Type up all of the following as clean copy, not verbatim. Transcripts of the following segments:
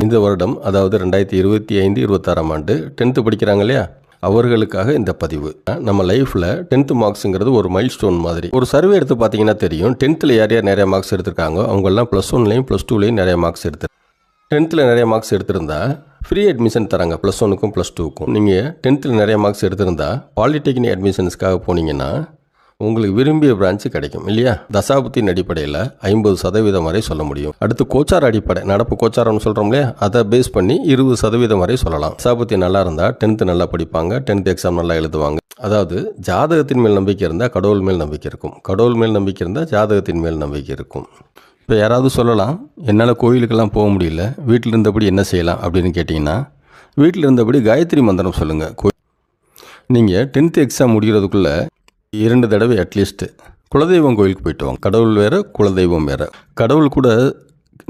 இந்த வருடம் அதாவது 2025-26ஆம் ஆண்டு 10th படிக்கிறாங்க இல்லையா, அவர்களுக்காக இந்த பதிவு. நம்ம லைஃப்பில் 10th மார்க்ஸுங்கிறது ஒரு மைல் ஸ்டோன் மாதிரி. ஒரு சர்வே எடுத்து பார்த்தீங்கன்னா தெரியும், 10th யார் யார் நிறைய மார்க்ஸ் எடுத்திருக்காங்க அவங்கெல்லாம் +1லையும் +2லையும் நிறைய மார்க்ஸ் 10th நிறைய மார்க்ஸ் எடுத்திருந்தா ஃப்ரீ அட்மிஷன் தராங்க +1க்கும் +2க்கும். நீங்கள் 10th நிறைய மார்க்ஸ் எடுத்திருந்தா பாலிடெக்னிக் அட்மிஷன்ஸ்க்காக போனீங்கன்னா உங்களுக்கு விரும்பிய பிரான்ச்சு கிடைக்கும் இல்லையா. தசாபுத்தின் அடிப்படையில் 50% வரை சொல்ல முடியும். அடுத்து கோச்சார் அடிப்படை, நடப்பு கோச்சாரம்னு சொல்கிறோம் இல்லையா, அதை பேஸ் பண்ணி 20% வரை சொல்லலாம். தசாபுத்தி நல்லா இருந்தால் 10th நல்லா படிப்பாங்க, 10th எக்ஸாம் நல்லா எழுதுவாங்க. அதாவது ஜாதகத்தின் மேல் நம்பிக்கை இருந்தால் கடவுள் மேல் நம்பிக்கை இருக்கும், கடவுள் மேல் நம்பிக்கை இருந்தால் ஜாதகத்தின் மேல் நம்பிக்கை இருக்கும். இப்போ யாராவது சொல்லலாம், என்னால் கோயிலுக்கெல்லாம் போக முடியல, வீட்டில் இருந்தபடி என்ன செய்யலாம் அப்படின்னு கேட்டிங்கன்னா, வீட்டில் இருந்தபடி காயத்ரி மந்திரம் சொல்லுங்கள். நீங்கள் 10th எக்ஸாம் முடிகிறதுக்குள்ளே 2 தடவை அட்லீஸ்ட்டு குலதெய்வம் கோயிலுக்கு போயிட்டு வாங்க. கடவுள் வேறு, குலதெய்வம் வேறு. கடவுள் கூட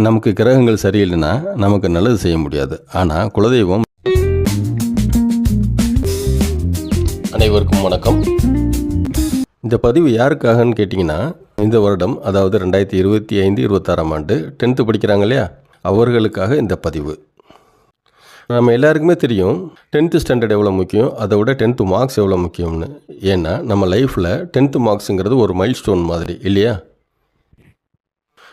நமக்கு கிரகங்கள் சரியில்லைன்னா நமக்கு நல்லது செய்ய முடியாது. ஆனால் குலதெய்வம். அனைவருக்கும் வணக்கம். இந்த பதிவு யாருக்காகன்னு கேட்டிங்கன்னா, இந்த வருடம் அதாவது 2025-26ஆம் ஆண்டு 10th படிக்கிறாங்க இல்லையா, அவர்களுக்காக இந்த பதிவு. நம்ம எல்லாருக்குமே தெரியும் 10th ஸ்டாண்டர்ட் எவ்வளோ முக்கியம், அதை விட 10th மார்க்ஸ் எவ்வளோ முக்கியம்னு. ஏன்னா நம்ம லைஃப்பில் 10th மார்க்ஸுங்கிறது ஒரு மைல் ஸ்டோன் மாதிரி இல்லையா.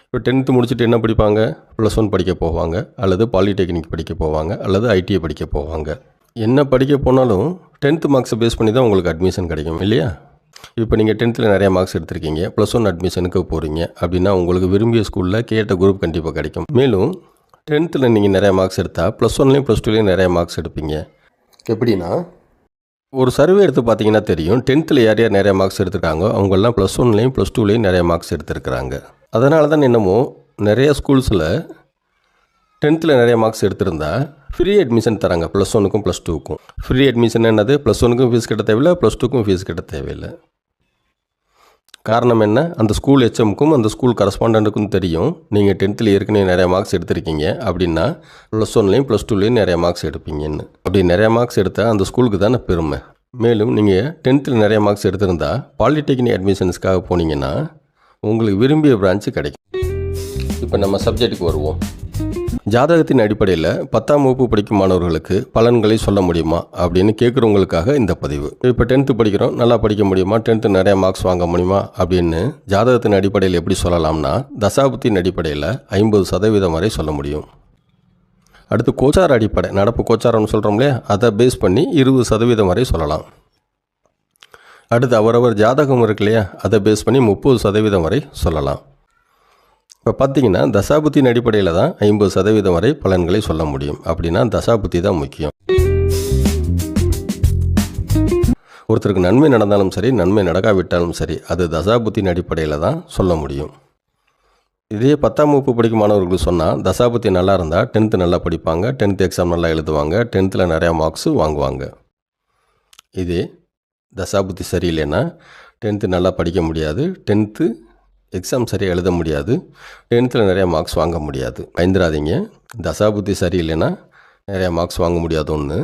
இப்போ 10th முடிச்சுட்டு என்ன படிப்பாங்க, +1 படிக்க போவாங்க, அல்லது பாலிடெக்னிக் படிக்க போவாங்க, அல்லது ஐடிஐ படிக்க போவாங்க. என்ன படிக்க போனாலும் 10th மார்க்ஸை பேஸ் பண்ணி தான் உங்களுக்கு அட்மிஷன் கிடைக்கும் இல்லையா. இப்போ நீங்கள் 10th நிறைய மார்க்ஸ் எடுத்திருக்கீங்க, +1 அட்மிஷனுக்கு போகிறீங்க அப்படின்னா உங்களுக்கு விரும்பிய ஸ்கூலில் கேட்ட குரூப் கண்டிப்பாக கிடைக்கும். மேலும் 10th நீங்கள் நிறைய மார்க்ஸ் எடுத்தால் +1லையும் +2லையும் நிறைய மார்க்ஸ் எடுப்பீங்க. எப்படின்னா, ஒரு சர்வே எடுத்து பார்த்தீங்கன்னா தெரியும், 10th யார் யார் நிறைய மார்க்ஸ் எடுத்திருக்காங்க அவங்கெல்லாம் +1லையும் +2லையும் நிறைய மார்க்ஸ் எடுத்திருக்கிறாங்க. அதனால தான் என்னமோ நிறைய ஸ்கூல்ஸில் 10th நிறைய மார்க்ஸ் எடுத்திருந்தா ஃப்ரீ அட்மிஷன் தராங்க +1க்கும் +2க்கும். ஃப்ரீ அட்மிஷன் என்னது, +1க்கும் ஃபீஸ் கட்ட தேவையில்லை, +2க்கும் ஃபீஸ் கட்ட தேவையில்லை. காரணம் என்ன, அந்த ஸ்கூல் ஹெச்எம்க்கும் அந்த ஸ்கூல் கரஸ்பாண்டண்ட்டுக்கும் தெரியும் நீங்கள் 10th ஏற்கனவே நிறைய மார்க்ஸ் எடுத்திருக்கீங்க அப்படின்னா +1லையும் +2லையும் நிறைய மார்க்ஸ் எடுப்பீங்கன்னு. அப்படி நிறைய மார்க்ஸ் எடுத்தால் அந்த ஸ்கூலுக்கு தானே பெருமை. மேலும் நீங்கள் 10th நிறைய மார்க்ஸ் எடுத்திருந்தா பாலிடெக்னிக் அட்மிஷன்ஸ்க்காக போனீங்கன்னா உங்களுக்கு விரும்பிய பிரான்ச்சு கிடைக்கும். இப்போ நம்ம சப்ஜெக்ட்டுக்கு வருவோம். ஜாதகத்தின் அடிப்படையில் 10ஆம் வகுப்பு படிக்கும் மாணவர்களுக்கு பலன்களை சொல்ல முடியுமா அப்படின்னு கேட்குறவங்களுக்காக இந்த பதிவு. இப்போ 10th படிக்கிறோம், நல்லா படிக்க முடியுமா, 10th நிறைய மார்க்ஸ் வாங்க முடியுமா அப்படின்னு ஜாதகத்தின் அடிப்படையில் எப்படி சொல்லலாம்னா, தசாபுத்தின் அடிப்படையில் 50% வரை சொல்ல முடியும். அடுத்து கோச்சார அடிப்படை, நடப்பு கோச்சாரம்னு சொல்கிறோம் இல்லையா, அதை பேஸ் பண்ணி 20% வரை சொல்லலாம். அடுத்து அவரவர் ஜாதகம் இருக்கு இல்லையா, அதை பேஸ் பண்ணி 30% வரை சொல்லலாம். இப்போ பார்த்தீங்கன்னா தசாபுத்தின் அடிப்படையில் தான் 50% வரை பலன்களை சொல்ல முடியும். அப்படின்னா தசாபுத்தி தான் முக்கியம். ஒருத்தருக்கு நன்மை நடந்தாலும் சரி, நன்மை நடக்காவிட்டாலும் சரி, அது தசாபுத்தின் அடிப்படையில் தான் சொல்ல முடியும். இதே 10ஆம் வகுப்பு படிக்கும் மாணவர்களுக்கு சொன்னால், தசாபுத்தி நல்லா இருந்தால் 10th நல்லா படிப்பாங்க, 10th எக்ஸாம் நல்லா எழுதுவாங்க, 10th நிறையா மார்க்ஸு வாங்குவாங்க. இதே தசாபுத்தி சரியில்லைன்னா 10th நல்லா படிக்க முடியாது, 10th எக்ஸாம் சரியாக எழுத முடியாது, 10th நிறையா மார்க்ஸ் வாங்க முடியாது. பயந்துடாதீங்க, தசாபுத்தி சரியில்லைன்னா நிறையா மார்க்ஸ் வாங்க முடியாது ஒன்று.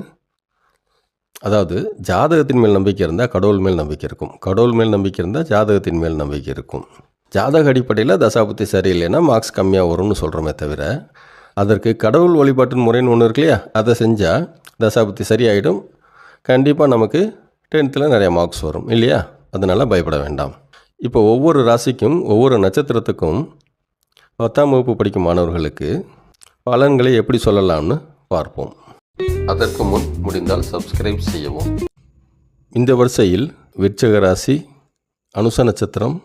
அதாவது ஜாதகத்தின் மேல் நம்பிக்கை இருந்தால் கடவுள் மேல் நம்பிக்கை இருக்கும், கடவுள் மேல் நம்பிக்கை இருந்தால் ஜாதகத்தின் மேல் நம்பிக்கை இருக்கும். ஜாதக அடிப்படையில் தசாபுத்தி சரியில்லைன்னா மார்க்ஸ் கம்மியாக வரும்னு சொல்கிறோமே தவிர, அதற்கு கடவுள் வழிபாட்டின் முறைன்னு ஒன்று இருக்கு இல்லையா, அதை செஞ்சால் தசாபுத்தி சரியாயிடும், கண்டிப்பாக நமக்கு 10th நிறையா மார்க்ஸ் வரும் இல்லையா. அதனால் பயப்பட வேண்டாம். இப்போ ஒவ்வொரு ராசிக்கும் ஒவ்வொரு நட்சத்திரத்துக்கும் 10ஆம் வகுப்பு படிக்கும் மாணவர்களுக்கு பலன்களை எப்படி சொல்லலாம்னு பார்ப்போம். அதற்கு முன் முடிந்தால் சப்ஸ்கிரைப் செய்யவும். இந்த வரிசையில் விருச்சிக ராசி, அனுச நட்சத்திரம்,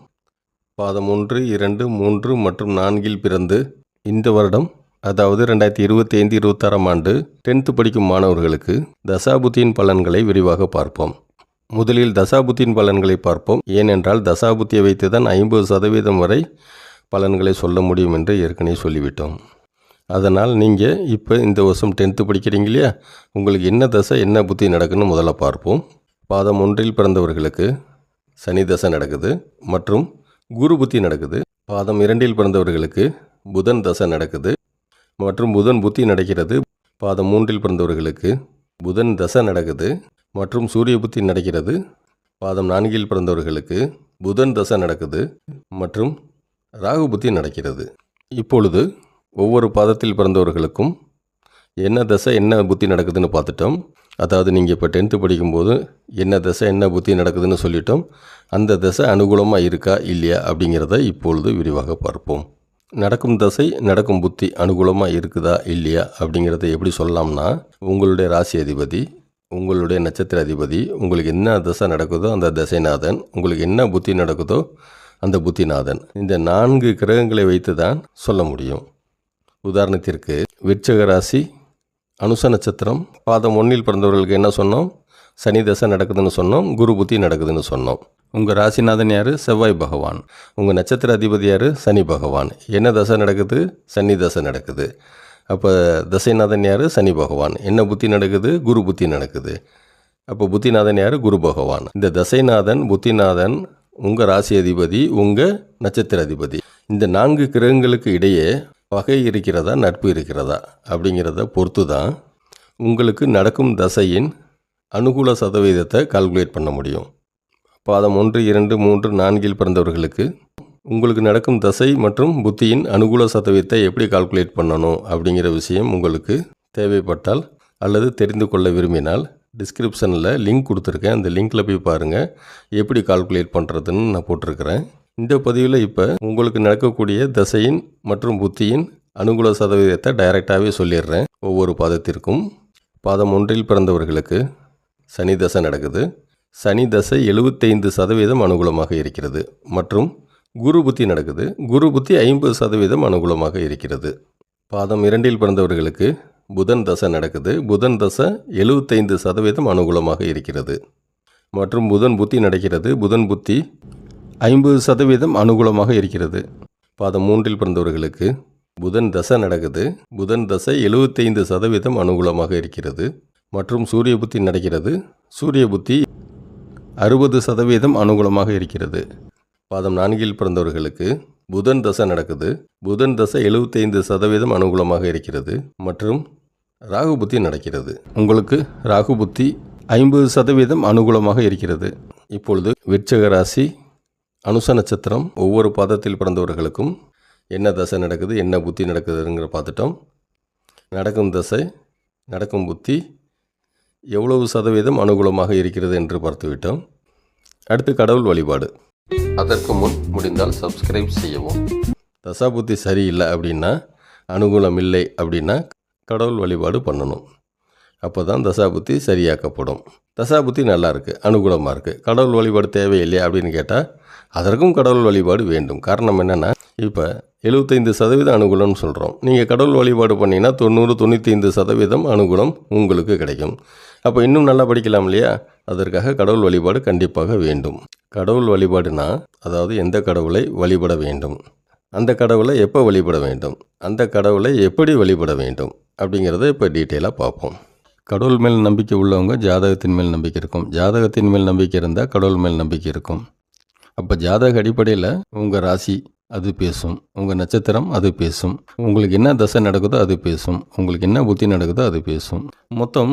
பாதம் 1, 2, 3 மற்றும் 4 பிறந்து இந்த வருடம் அதாவது 2025-26ஆம் ஆண்டு 10th படிக்கும் மாணவர்களுக்கு தசாபுத்தியின் பலன்களை விரிவாக பார்ப்போம். முதலில் தசாபுத்தியின் பலன்களை பார்ப்போம். ஏனென்றால் தசாபுத்தியை வைத்து தான் 50% வரை பலன்களை சொல்ல முடியும் என்று ஏற்கனவே சொல்லிவிட்டோம். அதனால் நீங்கள் இப்போ இந்த வருஷம் 10th படிக்கிறீங்க இல்லையா, உங்களுக்கு என்ன தசை என்ன புத்தி நடக்குன்னு முதல்ல பார்ப்போம். பாதம் 1 பிறந்தவர்களுக்கு சனி தசை நடக்குது மற்றும் குரு புத்தி நடக்குது. பாதம் 2 பிறந்தவர்களுக்கு புதன் தசை நடக்குது மற்றும் புதன் புத்தி நடக்கிறது. பாதம் 3 பிறந்தவர்களுக்கு புதன் தசை நடக்குது மற்றும் சூரிய புத்தி நடக்கிறது. பாதம் 4 பிறந்தவர்களுக்கு புதன் தசை நடக்குது மற்றும் ராகு புத்தி நடக்கிறது. இப்பொழுது ஒவ்வொரு பாதத்தில் பிறந்தவர்களுக்கும் என்ன தசை என்ன புத்தி நடக்குதுன்னு பார்த்துட்டோம். அதாவது நீங்கள் இப்போ 10th படிக்கும்போது என்ன தசை என்ன புத்தி நடக்குதுன்னு சொல்லிட்டோம். அந்த தசை அனுகூலமாக இருக்கா இல்லையா அப்படிங்கிறத இப்பொழுது விரிவாக பார்ப்போம். நடக்கும் தசை நடக்கும் புத்தி அனுகூலமாக இருக்குதா இல்லையா அப்படிங்கிறத எப்படி சொல்லலாம்னா, உங்களுடைய ராசி அதிபதி, உங்களுடைய நட்சத்திர அதிபதி, உங்களுக்கு என்ன தசை நடக்குதோ அந்த தசைநாதன், உங்களுக்கு என்ன புத்தி நடக்குதோ அந்த புத்திநாதன், இந்த 4 கிரகங்களை வைத்து தான் சொல்ல முடியும். உதாரணத்திற்கு விருச்சிக ராசி, அனுச நட்சத்திரம், பாதம் 1ல் பிறந்தவர்களுக்கு என்ன சொன்னோம்? சனி தசை நடக்குதுன்னு சொன்னோம், குரு புத்தி நடக்குதுன்னு சொன்னோம். உங்கள் ராசிநாதன் யார்? செவ்வாய் பகவான். உங்கள் நட்சத்திர அதிபதி யார்? சனி பகவான். என்ன தசை நடக்குது? சனி தசை நடக்குது. அப்போ தசைநாதன் யார்? சனி பகவான். என்ன புத்தி நடக்குது? குரு புத்தி நடக்குது. அப்போ புத்திநாதன் யார்? குரு பகவான். இந்த தசைநாதன், புத்திநாதன், உங்கள் ராசி அதிபதி, உங்கள் நட்சத்திர அதிபதி, இந்த 4 கிரகங்களுக்கு இடையே பகை இருக்கிறதா நட்பு இருக்கிறதா அப்படிங்கிறத பொறுத்து தான் உங்களுக்கு நடக்கும் தசையின் அனுகூல சதவீதத்தை கால்குலேட் பண்ண முடியும். பாதம் 1, 2, 3, 4ல் பிறந்தவர்களுக்கு உங்களுக்கு நடக்கும் தசை மற்றும் புத்தியின் அனுகூல சதவீதத்தை எப்படி கால்குலேட் பண்ணணும் அப்படிங்கிற விஷயம் உங்களுக்கு தேவைப்பட்டால் அல்லது தெரிந்து கொள்ள விரும்பினால் டிஸ்கிரிப்ஷனில் லிங்க் கொடுத்துருக்கேன். அந்த லிங்க்கில் போய் பாருங்கள், எப்படி கால்குலேட் பண்ணுறதுன்னு நான் போட்டிருக்கிறேன். இந்த பதிவில் இப்போ உங்களுக்கு நடக்கக்கூடிய தசையின் மற்றும் புத்தியின் அனுகூல சதவீதத்தை டைரெக்டாகவே சொல்லிடுறேன். ஒவ்வொரு பாதத்திற்கும் பாதம் 1ல் பிறந்தவர்களுக்கு சனி தசை நடக்குது. சனி தசை 75% அனுகூலமாக இருக்கிறது. மற்றும் குரு புத்தி நடக்குது. குரு புத்தி 50% அனுகூலமாக இருக்கிறது. பாதம் 2ல் பிறந்தவர்களுக்கு புதன் தசை நடக்குது. புதன் தசை 75% அனுகூலமாக இருக்கிறது. மற்றும் புதன் புத்தி நடக்கிறது. புதன் புத்தி 50% அனுகூலமாக இருக்கிறது. பாதம் 3ல் பிறந்தவர்களுக்கு புதன் தசை நடக்குது. புதன் தசை 75% அனுகூலமாக இருக்கிறது. மற்றும் சூரிய புத்தி நடக்கிறது. சூரிய புத்தி 60% அனுகூலமாக இருக்கிறது. பாதம் 4ல் பிறந்தவர்களுக்கு புதன் தசை நடக்குது. புதன் தசை 75% அனுகூலமாக இருக்கிறது. மற்றும் ராகு புத்தி நடக்கிறது. உங்களுக்கு ராகு புத்தி 50% அனுகூலமாக இருக்கிறது. இப்பொழுது விருச்சிக ராசி, அனுச நட்சத்திரம், ஒவ்வொரு பாதத்தில் பிறந்தவர்களுக்கும் என்ன தசை நடக்குது, என்ன புத்தி நடக்குதுங்கிற பார்த்துட்டோம். நடக்கும் தசை, நடக்கும் புத்தி எவ்வளவு சதவீதம் அனுகூலமாக இருக்கிறது என்று பார்த்துவிட்டோம். அடுத்து கடவுள் வழிபாடு. அதற்கு முன் முடிந்தால் சப்ஸ்கிரைப் செய்யவும். தசாபுத்தி சரியில்லை அப்படின்னா, அனுகூலம் இல்லை அப்படின்னா கடவுள் வழிபாடு பண்ணணும். அப்போ தான் தசாபுத்தி சரியாக்கப்படும். தசாபுத்தி நல்லா இருக்குது, அனுகூலமாக இருக்குது, கடவுள் வழிபாடு தேவையில்லையா அப்படின்னு கேட்டால் அதற்கும் கடவுள் வழிபாடு வேண்டும். காரணம் என்னென்னா, இப்போ 75% அனுகூலம்னு சொல்கிறோம். நீங்கள் கடவுள் வழிபாடு பண்ணிங்கன்னா 90-95% அனுகூலம் உங்களுக்கு கிடைக்கும். அப்போ இன்னும் நல்லா படிக்கலாம் இல்லையா? அதற்காக கடவுள் வழிபாடு கண்டிப்பாக வேண்டும். கடவுள் வழிபாடுனா, அதாவது எந்த கடவுளை வழிபட வேண்டும், அந்த கடவுளை எப்போ வழிபட வேண்டும், அந்த கடவுளை எப்படி வழிபட வேண்டும் அப்படிங்கிறத இப்போ டீட்டெயிலாக பார்ப்போம். கடவுள் மேல் நம்பிக்கை உள்ளவங்க ஜாதகத்தின் மேல் நம்பிக்கை இருக்கும். ஜாதகத்தின் மேல் நம்பிக்கை இருந்தால் கடவுள் மேல் நம்பிக்கை இருக்கும். அப்போ ஜாதக அடிப்படையில் உங்கள் ராசி அது பேசும், உங்கள் நட்சத்திரம் அது பேசும், உங்களுக்கு என்ன தசை நடக்குதோ அது பேசும், உங்களுக்கு என்ன புத்தி நடக்குதோ அது பேசும். மொத்தம்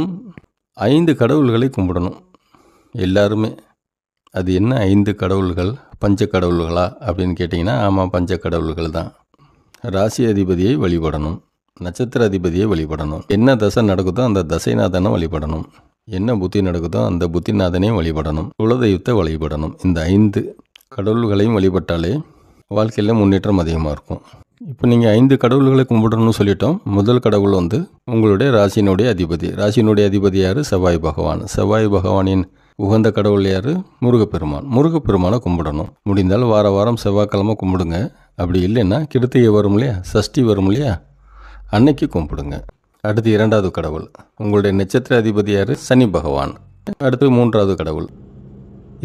5 கடவுள்களை கும்பிடணும் எல்லாருமே. அது என்ன 5 கடவுள்கள்? பஞ்ச கடவுள்களா அப்படின்னு கேட்டிங்கன்னா, ஆமாம், பஞ்ச கடவுள்கள் தான். ராசி அதிபதியை வழிபடணும், நட்சத்திர அதிபதியை வழிபடணும், என்ன தசை நடக்குதோ அந்த தசைநாதனை வழிபடணும், என்ன புத்தி நடக்குதோ அந்த புத்திநாதனையும் வழிபடணும், குலதெய்வத்தை வழிபடணும். இந்த 5 கடவுள்களையும் வழிபட்டாலே வாழ்க்கையில் முன்னேற்றம் அதிகமாக இருக்கும். இப்போ நீங்கள் 5 கடவுள்களை கும்பிடணும்னு சொல்லிட்டோம். முதல் கடவுள் உங்களுடைய ராசியினுடைய அதிபதி. ராசியினுடைய அதிபதி யார்? செவ்வாய் பகவான். செவ்வாய் பகவானின் உகந்த கடவுள் யார்? முருகப்பெருமான். முருகப்பெருமானை கும்பிடணும். முடிந்தால் வார வாரம் செவ்வாய்க்கிழமை கும்பிடுங்க. அப்படி இல்லைன்னா கிருத்திகை வரும் இல்லையா, சஷ்டி வரும் இல்லையா, அன்னைக்கு கும்பிடுங்க. அடுத்து 2வது கடவுள் உங்களுடைய நட்சத்திர அதிபதி யார்? சனி பகவான். அடுத்து 3வது கடவுள்.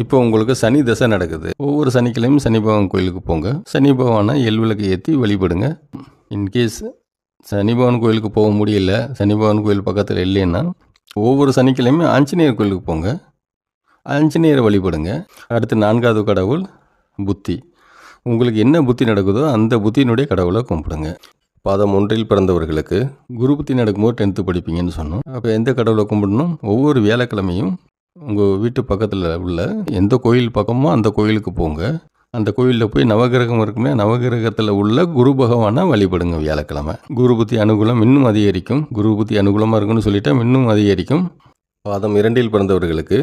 இப்போ உங்களுக்கு சனி தசை நடக்குது. ஒவ்வொரு சனிக்கிழமையும் சனி பகவான் கோயிலுக்கு போங்க. சனி பகவானை எள்விளக்கு ஏற்றி வழிபடுங்க. இன்கேஸ் சனி பகவான் கோயிலுக்கு போக முடியல, சனி பகவான் கோயில் பக்கத்தில் இல்லைன்னா ஒவ்வொரு சனிக்கிழமையும் ஆஞ்சநேயர் கோயிலுக்கு போங்க, ஆஞ்சநேயரை வழிபடுங்க. அடுத்து 4வது கடவுள் புத்தி. உங்களுக்கு என்ன புத்தி நடக்குதோ அந்த புத்தியினுடைய கடவுளை கும்பிடுங்க. பாதம் 1ல் பிறந்தவர்களுக்கு குரு புத்தி நடக்கும்போது 10th படிப்பீங்கன்னு சொன்னோம். அப்போ எந்த கடவுளை கும்பிடணும்? ஒவ்வொரு வியாழக்கிழமையும் உங்கள் வீட்டு பக்கத்தில் உள்ள எந்த கோயில் பக்கமோ அந்த கோயிலுக்கு போங்க. அந்த கோயிலில் போய் நவகிரகம் இருக்குமே, நவகிரகத்தில் உள்ள குரு பகவானை வழிபடுங்க வியாழக்கிழமை. குரு புத்தி அனுகூலம் இன்னும் அதிகரிக்கும். குரு புத்தி அனுகூலமாக இருக்குன்னு சொல்லிட்டா இன்னும் அதிகரிக்கும். பாதம் 2 பிறந்தவர்களுக்கு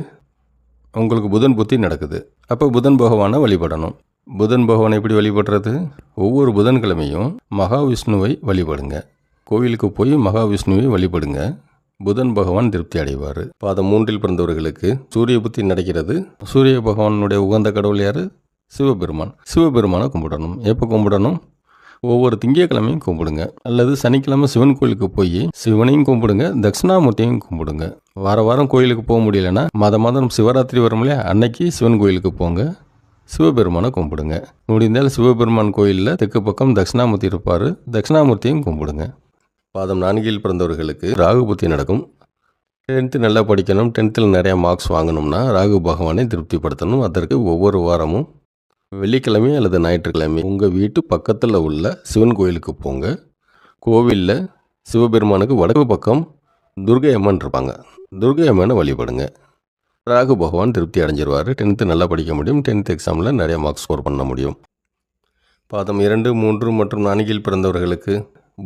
உங்களுக்கு புதன் புத்தி நடக்குது. அப்போ புதன் பகவானை வழிபடணும். புதன் பகவானை எப்படி வழிபடுறது? ஒவ்வொரு புதன்கிழமையும் மகாவிஷ்ணுவை வழிபடுங்க. கோவிலுக்கு போய் மகாவிஷ்ணுவை வழிபடுங்க. புதன் பகவான் திருப்தி அடைவார். பாதம் 3 பிறந்தவர்களுக்கு சூரிய புத்தி நடக்கிறது. சூரிய பகவானுடைய உகந்த கடவுள் யார்? சிவபெருமான். சிவபெருமானை கும்பிடணும். எப்போ கும்பிடணும்? ஒவ்வொரு திங்கட்கிழமையும் கும்பிடுங்க. அல்லது சனிக்கிழமை சிவன் கோயிலுக்கு போய் சிவனையும் கும்பிடுங்க, தட்சிணாமூர்த்தியையும் கும்பிடுங்க. வாரம் கோயிலுக்கு போக முடியலன்னா மாதம் சிவராத்திரி வரும் இல்லையா, அன்னைக்கு சிவன் கோயிலுக்கு போங்க, சிவபெருமானை கும்பிடுங்க. முடிந்தால் சிவபெருமான் கோயிலில் தெற்கு பக்கம் தட்சிணாமூர்த்தி இருப்பார், தட்சிணாமூர்த்தியும் கும்பிடுங்க. பாதம் 4 பிறந்தவர்களுக்கு ராகு புத்தி நடக்கும். 10th நல்லா படிக்கணும், 10th நிறையா மார்க்ஸ் வாங்கணும்னா ராகு பகவானை திருப்திப்படுத்தணும். அதற்கு ஒவ்வொரு வாரமும் வெள்ளிக்கிழமை அல்லது ஞாயிற்றுக்கிழமை உங்கள் வீட்டு பக்கத்தில் உள்ள சிவன் கோயிலுக்கு போங்க. கோவிலில் சிவபெருமானுக்கு வடக்கு பக்கம் துர்கை அம்மன் இருப்பாங்க, துர்கை அம்மனை வழிபடுங்க. ராகு பகவான் திருப்தி அடைஞ்சிருவார். 10th நல்லா படிக்க முடியும். 10th எக்ஸாமில் நிறைய மார்க்ஸ் ஸ்கோர் பண்ண முடியும். பாதம் 2, 3 மற்றும் 4 பிறந்தவர்களுக்கு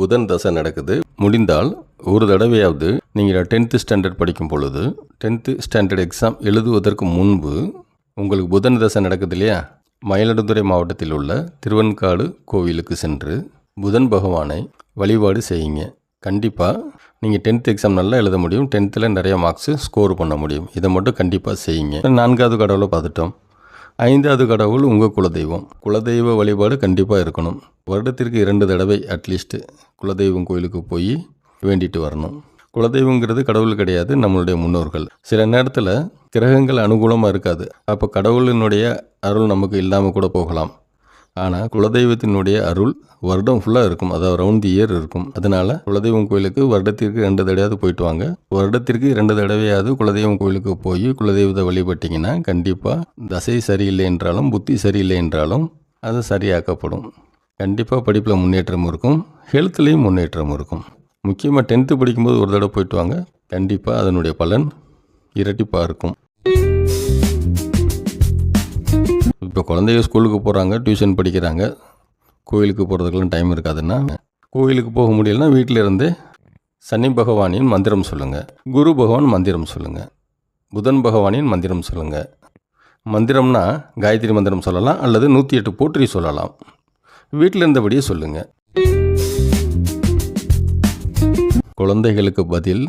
புதன் தசை நடக்குது. முடிந்தால் ஒரு தடவையாவது நீங்கள் 10th ஸ்டாண்டர்ட் படிக்கும் பொழுது 10th ஸ்டாண்டர்ட் எக்ஸாம் எழுதுவதற்கு முன்பு உங்களுக்கு புதன் தசை நடக்குது இல்லையா, மயிலாடுதுறை மாவட்டத்தில் உள்ள திருவெண்காடு கோவிலுக்கு சென்று புதன் பகவானை வழிபாடு செய்யுங்க. கண்டிப்பாக நீங்கள் 10th எக்ஸாம் நல்லா எழுத முடியும். 10th நிறைய மார்க்ஸு ஸ்கோர் பண்ண முடியும். இதை மட்டும் கண்டிப்பாக செய்யுங்க. 4வது கடவுளை பார்த்துட்டோம். 5வது கடவுள் உங்கள் குலதெய்வம். குலதெய்வ வழிபாடு கண்டிப்பாக இருக்கணும். வருடத்திற்கு 2 தடவை அட்லீஸ்ட்டு குலதெய்வம் கோயிலுக்கு போய் வேண்டிட்டு வரணும். குலதெய்வங்கிறது கடவுள் கிடையாது, நம்மளுடைய முன்னோர்கள். சில நேரத்தில் கிரகங்கள் அனுகூலமாக இருக்காது. அப்போ கடவுளினுடைய அருள் நமக்கு இல்லாமல் கூட போகலாம். ஆனால் குலதெய்வத்தினுடைய அருள் வருடம் ஃபுல்லாக இருக்கும், அதாவது ரவுண்ட் தி இயர் இருக்கும். அதனால் குலதெய்வம் கோயிலுக்கு வருடத்திற்கு 2 தடவையாவது போயிட்டு வாங்க. வருடத்திற்கு 2 தடவையாவது குலதெய்வம் கோயிலுக்கு போய் குலதெய்வத்தை வழிபட்டிங்கன்னா கண்டிப்பாக தசை சரியில்லை என்றாலும் புத்தி சரியில்லை என்றாலும் அது சரியாக்கப்படும். கண்டிப்பாக படிப்பில் முன்னேற்றம் இருக்கும், ஹெல்த்லேயும் முன்னேற்றம் இருக்கும். முக்கியமாக 10th படிக்கும்போது ஒரு தடவை போயிட்டு வாங்க. கண்டிப்பாக அதனுடைய பலன் இரட்டிப்பாக இருக்கும். இப்போ குழந்தைங்க ஸ்கூலுக்கு போகிறாங்க, டியூஷன் படிக்கிறாங்க, கோயிலுக்கு போகிறதுக்கெல்லாம் டைம் இருக்காதுன்னா கோயிலுக்கு போக முடியலன்னா வீட்டில் இருந்தே சனி பகவானின் மந்திரம் சொல்லுங்கள், குரு பகவான் மந்திரம் சொல்லுங்கள், புதன் பகவானின் மந்திரம் சொல்லுங்கள். மந்திரம்னா காயத்ரி மந்திரம் சொல்லலாம், அல்லது 108 போற்றி சொல்லலாம். வீட்டில் இருந்தபடியே சொல்லுங்கள். குழந்தைகளுக்கு பதில்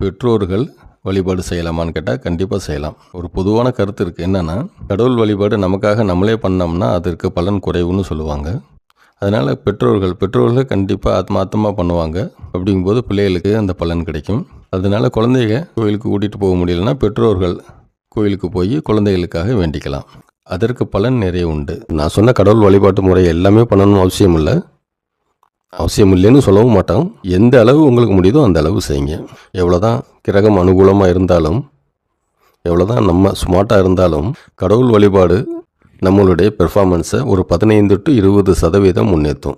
பெற்றோர்கள் வழிபாடு செய்யலாமான்னு கேட்டால் கண்டிப்பாக செய்யலாம். ஒரு பொதுவான கருத்து இருக்குது. என்னென்னா, கடவுள் வழிபாடு நமக்காக நம்மளே பண்ணோம்னா அதற்கு பலன் குறைவுன்னு சொல்லுவாங்க. அதனால் பெற்றோர்கள் கண்டிப்பாக ஆத்மார்த்தமாக பண்ணுவாங்க. அப்படிங்கும்போது பிள்ளைகளுக்கு அந்த பலன் கிடைக்கும். அதனால் குழந்தைங்க கோயிலுக்கு கூட்டிகிட்டு போக முடியலன்னா பெற்றோர்கள் கோயிலுக்கு போய் குழந்தைகளுக்காக வேண்டிக்கலாம். அதற்கு பலன் நிறைய உண்டு. நான் சொன்ன கடவுள் வழிபாட்டு முறை எல்லாமே பண்ணணும்னு அவசியம் இல்லை. அவசியம் இல்லைன்னு சொல்லவும் மாட்டோம். எந்த அளவு உங்களுக்கு முடியுதோ அந்த அளவு செய்யுங்க. எவ்வளோதான் கிரகம் அனுகூலமாக இருந்தாலும், எவ்வளோதான் நம்ம ஸ்மார்ட்டாக இருந்தாலும், கடவுள் வழிபாடு நம்மளுடைய பெர்ஃபார்மன்ஸை ஒரு 15 to 20% முன்னேற்றும்.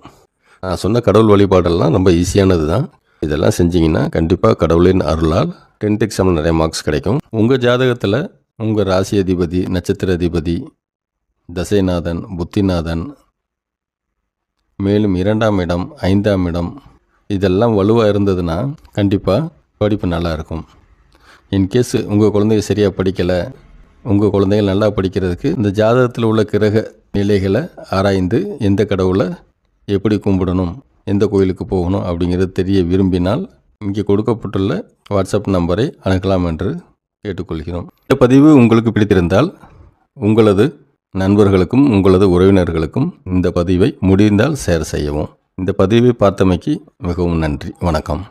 நான் சொன்ன கடவுள் வழிபாடெல்லாம் ரொம்ப ஈஸியானது தான். இதெல்லாம் செஞ்சிங்கன்னா கண்டிப்பாக கடவுளின் அருளால் 10th எக்ஸாமில் நிறைய மார்க்ஸ் கிடைக்கும். உங்கள் ஜாதகத்தில் உங்கள் ராசி அதிபதி, நட்சத்திர அதிபதி, தசைநாதன், புத்திநாதன், மேலும் 2ஆம் இடம், 5ஆம் இடம் இதெல்லாம் வலுவாக இருந்ததுன்னா கண்டிப்பாக படிப்பு நல்லா இருக்கும். இன்கேஸ் உங்கள் குழந்தைங்க சரியாக படிக்கலை, உங்கள் குழந்தைகள் நல்லா படிக்கிறதுக்கு இந்த ஜாதகத்தில் உள்ள கிரக நிலைகளை ஆராய்ந்து எந்த கடவுளை எப்படி கும்பிடணும், எந்த கோயிலுக்கு போகணும் அப்படிங்கிறது தெரிய விரும்பினால் இங்கே கொடுக்கப்பட்டுள்ள வாட்ஸ்அப் நம்பரை அணுகலாம் என்று கேட்டுக்கொள்கிறோம். இந்த பதிவு உங்களுக்கு பிடித்திருந்தால் உங்களது நண்பர்களுக்கும் உங்களது உறவினர்களுக்கும் இந்த பதிவை முடிந்தால் ஷேர் செய்யவும். இந்த பதிவை பார்த்தமைக்கு மிகவும் நன்றி. வணக்கம்.